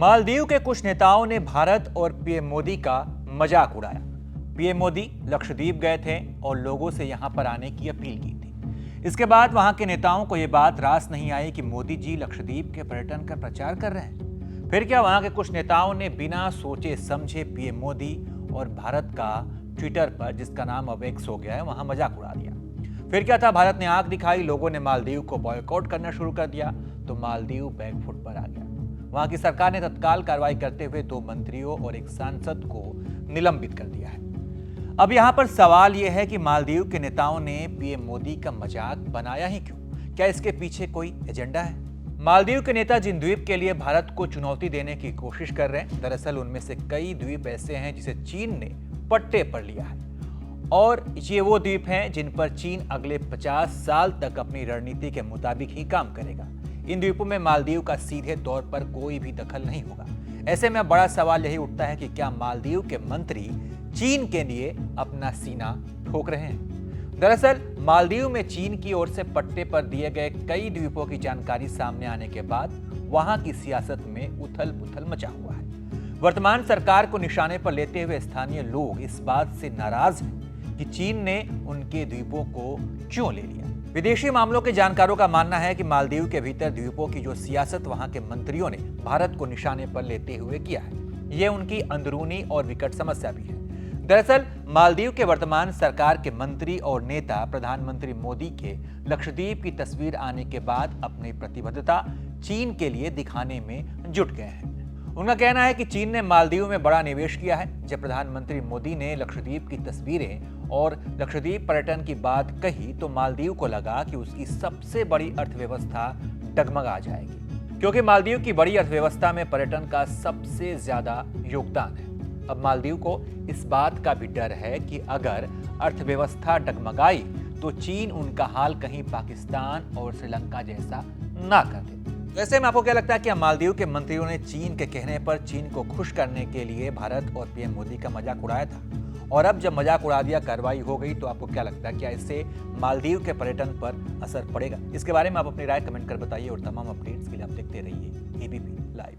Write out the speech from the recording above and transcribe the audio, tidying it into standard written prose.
मालदीव के कुछ नेताओं ने भारत और पीएम मोदी का मजाक उड़ाया। पीएम मोदी लक्षद्वीप गए थे और लोगों से यहां पर आने की अपील की थी। इसके बाद वहां के नेताओं को यह बात रास नहीं आई कि मोदी जी लक्षद्वीप के पर्यटन का प्रचार कर रहे हैं। फिर क्या वहां के कुछ नेताओं ने बिना सोचे समझे पीएम मोदी और भारत का ट्विटर पर, जिसका नाम अब एक्स हो गया है, वहां मजाक उड़ा दिया। फिर क्या था, भारत ने आंख दिखाई, लोगों ने मालदीव को बॉयकॉट करना शुरू कर दिया तो मालदीव बैकफुट पर आ गया। वहां की सरकार ने तत्काल कार्रवाई करते हुए 2 मंत्रियों और एक सांसद को निलंबित कर दिया है। अब यहां पर सवाल यह है कि मालदीव के नेताओं ने पीएम मोदी का मजाक बनाया ही क्यों? क्या इसके पीछे कोई एजेंडा है? मालदीव के नेता जिन द्वीप के लिए भारत को चुनौती देने की कोशिश कर रहे हैं, दरअसल उनमें से कई द्वीप ऐसे हैं जिसे चीन ने पट्टे पर लिया है और ये वो द्वीप हैं जिन पर चीन अगले 50 साल तक अपनी रणनीति के मुताबिक ही काम करेगा। इन द्वीपों में मालदीव का सीधे तौर पर कोई भी दखल नहीं होगा। ऐसे में बड़ा सवाल यही उठता है कि क्या मालदीव के मंत्री चीन के लिए अपना सीना ठोक रहे हैं? दरअसल मालदीव में चीन की ओर से पट्टे पर दिए गए कई द्वीपों की जानकारी सामने आने के बाद वहां की सियासत में उथल-पुथल मचा हुआ है। वर्तमान सरकार को निशाने पर लेते हुए स्थानीय लोग इस बात से नाराज हैं कि चीन ने उनके द्वीपों को क्यों ले लिया। विदेशी मामलों के जानकारों का मानना है कि मालदीव के भीतर द्वीपों की जो सियासत वहां के मंत्रियों ने भारत को निशाने पर लेते हुए किया है, यह उनकी अंदरूनी और विकट समस्या भी है। दरअसल मालदीव के वर्तमान सरकार के मंत्री और नेता प्रधानमंत्री मोदी के लक्षद्वीप की तस्वीर आने के बाद अपनी प्रतिबद्धता चीन के लिए दिखाने में जुट गए हैं। उनका कहना है कि चीन ने मालदीव में बड़ा निवेश किया है। जब प्रधानमंत्री मोदी ने लक्षद्वीप की तस्वीरें और लक्षद्वीप पर्यटन की बात कही तो मालदीव को लगा कि उसकी सबसे बड़ी अर्थव्यवस्था डगमगा जाएगी, क्योंकि मालदीव की बड़ी अर्थव्यवस्था में पर्यटन का सबसे ज्यादा योगदान है। अब मालदीव को इस बात का भी डर है कि अगर अर्थव्यवस्था डगमगाई तो चीन उनका हाल कहीं पाकिस्तान और श्रीलंका जैसा ना कर दे। वैसे में आपको क्या लगता है कि मालदीव के मंत्रियों ने चीन के कहने पर चीन को खुश करने के लिए भारत और पीएम मोदी का मजाक उड़ाया था, और अब जब मजाक उड़ा दिया, कार्रवाई हो गई, तो आपको क्या लगता है, क्या इससे मालदीव के पर्यटन पर असर पड़ेगा? इसके बारे में आप अपनी राय कमेंट कर बताइए और तमाम अपडेट्स के लिए आप देखते रहिए एबीपी लाइव।